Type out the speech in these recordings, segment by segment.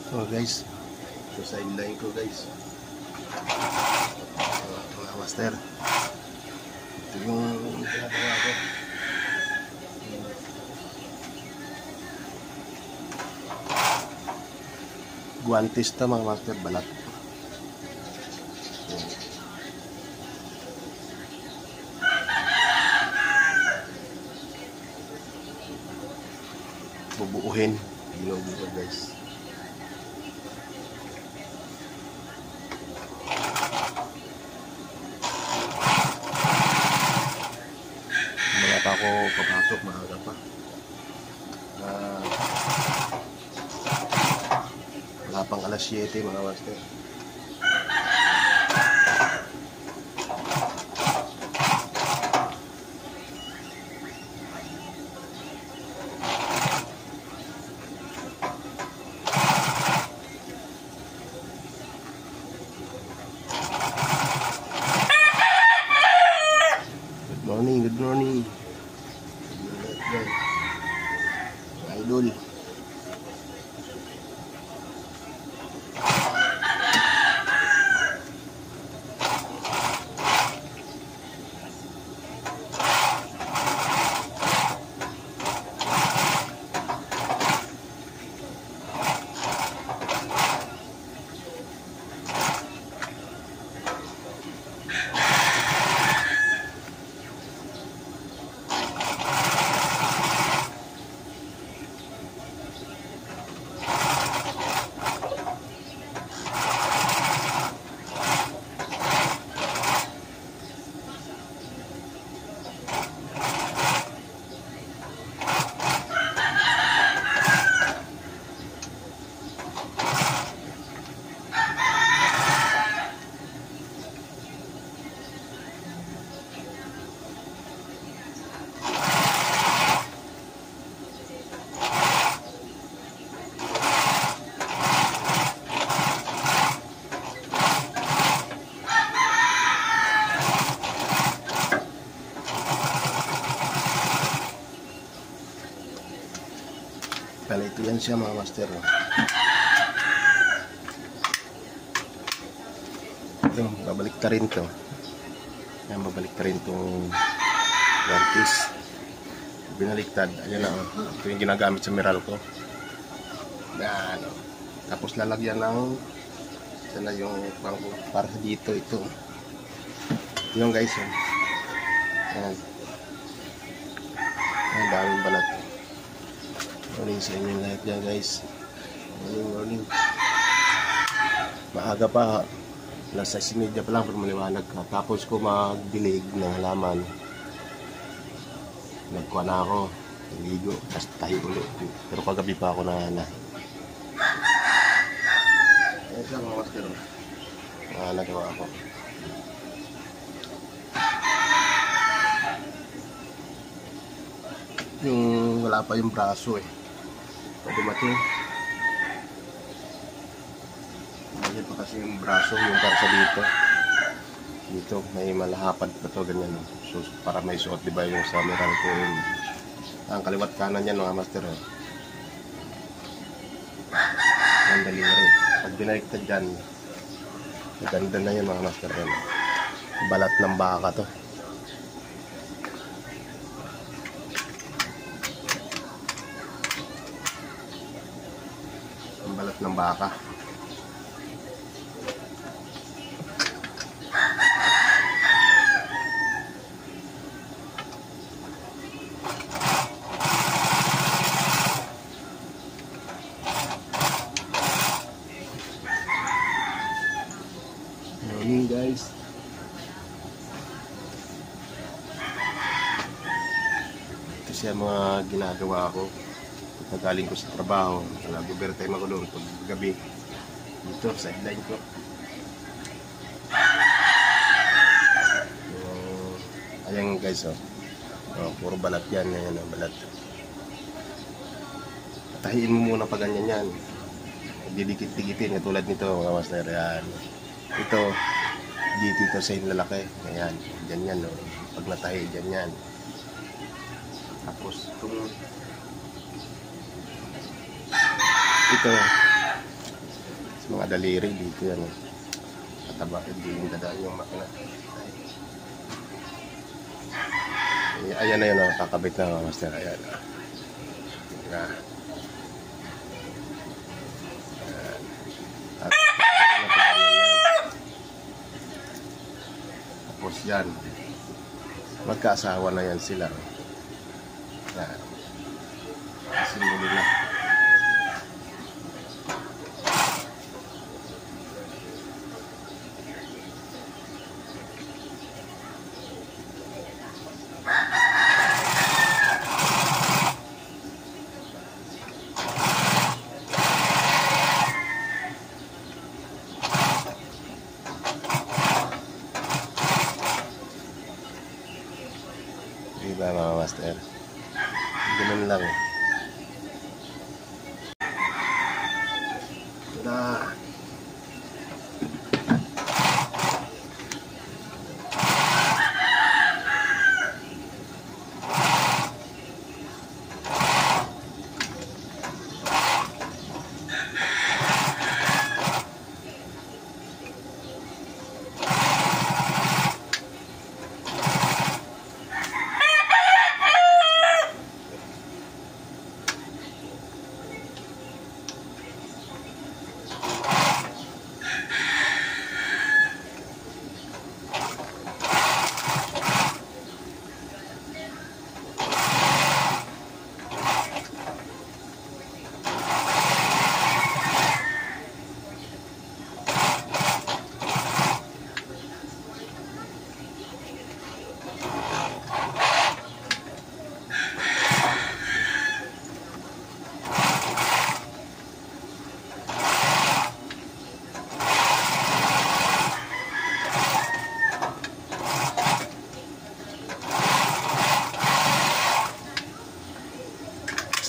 So guys, so sideline ko guys, mga master, ito yung ginagawa ko. Guantes to mga master, balat. Bubuuhin dito guys. Mga pa ako papasok, maaga pa. Wala pang alas 7 mga master. Good morning. Idol. Kala ito yan siya mga master. Ito, babalik ka rin to. Yan, babalik ka rin itong guantes. Binaliktad. Ayan na, oh. Ito yung ginagamit sa Meralco. Yan, oh. Tapos lalagyan ng ito na yung para sa dito ito. Yung guys, oh. Yan. Yan, daming balat. Morning sa inyo lahat dyan guys. Morning. Maaga pa. Alas 6:30 pa lang pag maliwanag ka. Tapos ko magdilig ng halaman. Nagkuha na ako. Naligo. Tapos tayo ulit. Pero kagabi pa ako na ayan siya mga master. Nagawa ako. Yung wala pa yung braso eh. Dumating. Ganyan pa kasi yung braso, yung para sa dito. Dito, may malahapad pa to, ganyan. So, para may suot, diba yung sa Meralco yung ang kaliwat kanan yan mga master. Ang dali na rin. Pag binaliktad dyan, maganda na yan mga master. Balat ng baka to. Balat ng baka. Morning guys. Ito siya mga ginagawa ko. Nagaling ko sa trabaho, nag-overtime ako doon pag gabi. Dito, sideline ko. Ayan guys, oh. Puro balat yan, ayan ang balat. Patahiin mo muna pa ganyan yan. Didikit-dikitin, katulad nito mga master. Ayan. Ito, dito sa lalaki. Ayan, dyan yan, oh. Pag natahi, dyan yan. Tapos, ito mga daliri dito yan. Mataba, hindi yung dadaan yung makina. Ayan na yun, kakabit na mga master. Ayan. Ayan. At tapos yan, magkaasawa na yan sila. Ayan. Simuli na. Diba mga master? Ganun lang. Tada!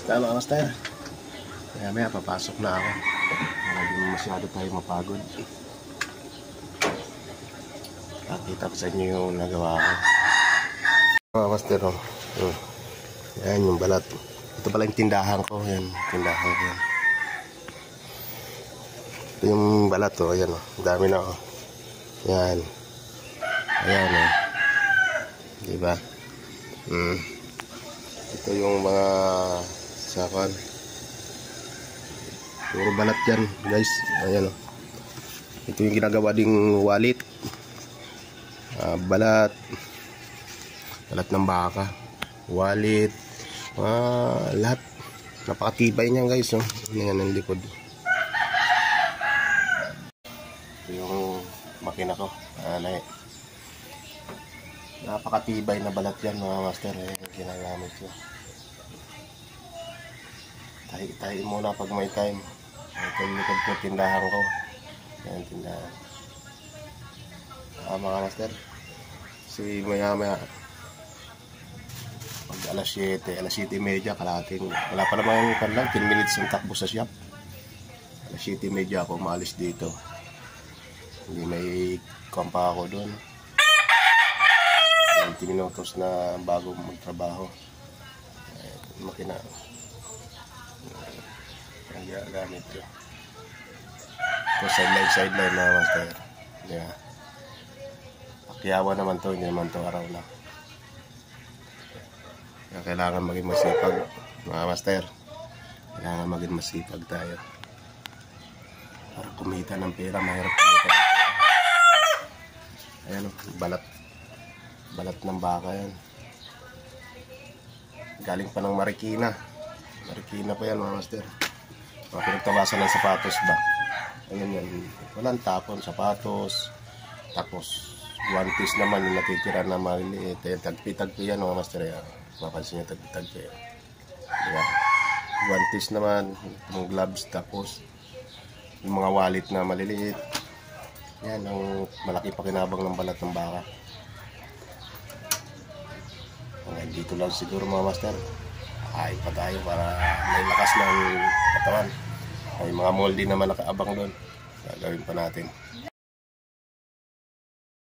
Tama mga master. Maya papasok na ako. Hindi masyado tayo mapagod. Pakita ko sa inyo yung nagawa ko. Mga master, yan yung balat. Ito pala yung tindahan ko. Yan, tindahan ko yan. Ito yung balat, ayan o. Dami na o. Yan. Ayan o. Diba? Ito yung mga sakan. Puro balat yan guys. Ayan o. Ito yung ginagawa ding wallet. Balat ng baka, wallet, lahat. Napakatibay niyan guys. Yan ang likod. Ito yung makina ko. Napakatibay na balat yan mga master. Yung ginagamit ko. Tahi muna pag may time. Ito yung likod ko, tindahan ko. Yan, tindahan. Mga master, si maya pag alas 7:30 kalating, wala pa naman yung lang 10 minutes ang takbo sa shop. Alas 7:30 ako maalis dito. Hindi may kampa ako doon. 20 minutos na bago magtrabaho. Makina gamit ko. Ito sideline na master. Yeah. Pakiyawa naman to, hindi naman to araw na. Kaya kailangan maging masipag mga master. Kailangan maging masipag tayo para kumita ng pera. Mahirap kumita ng pera. Ayan o, balat ng baka yan. Galing pa ng Marikina pa yan mga master. Pinagtabasan ng sapatos ba. Ayan yan, walang tapon, sapatos. Tapos guantes naman yung natitira na maliliit. Tagpi-tagpi yan mga master. Mapansin nyo, tagpi-tagpi yan. Diba? Guantes naman, yung gloves. Tapos yung mga wallet na maliliit. Yan ang malaki pakinabang ng balat ng baka. Hanggang dito lang siguro mga master. Kain pa tayo para may lakas ng katawan. May mga moldy na malakaabang doon. Gagawin pa natin.